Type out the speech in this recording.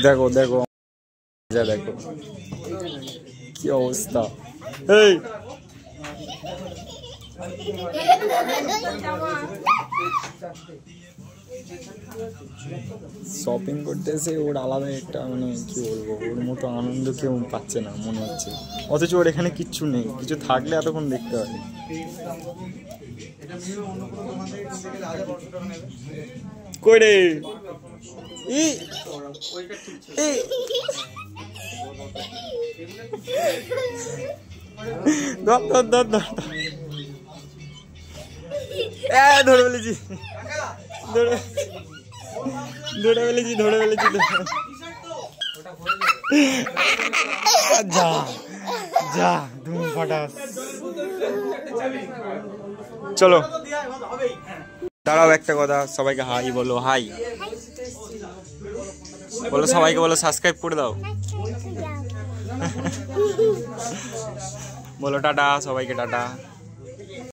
দেখো দেখো দেখো কি অবস্থা। এই শপিং করতেছে ওর আলাদা একটা মানে কি বলবো, ওর মতো আনন্দ কেউ পাচ্ছে না মনে হচ্ছে, অথচ ওর এখানে কিচ্ছু নেই, কিছু থাকলে এতক্ষণ দেখতে হবে। কই রে ধরে ফেলেছি ধরে ফেলেছি ধরে ফেলেছি। যা যা ধুম ফাটাস। চলো দাঁড়াও একটা কথা, সবাইকে হাই বলো, হাই বলো, সবাইকে বলো সাবস্ক্রাইব করে দাও। বলো টাটা সবাইকে, টাটা।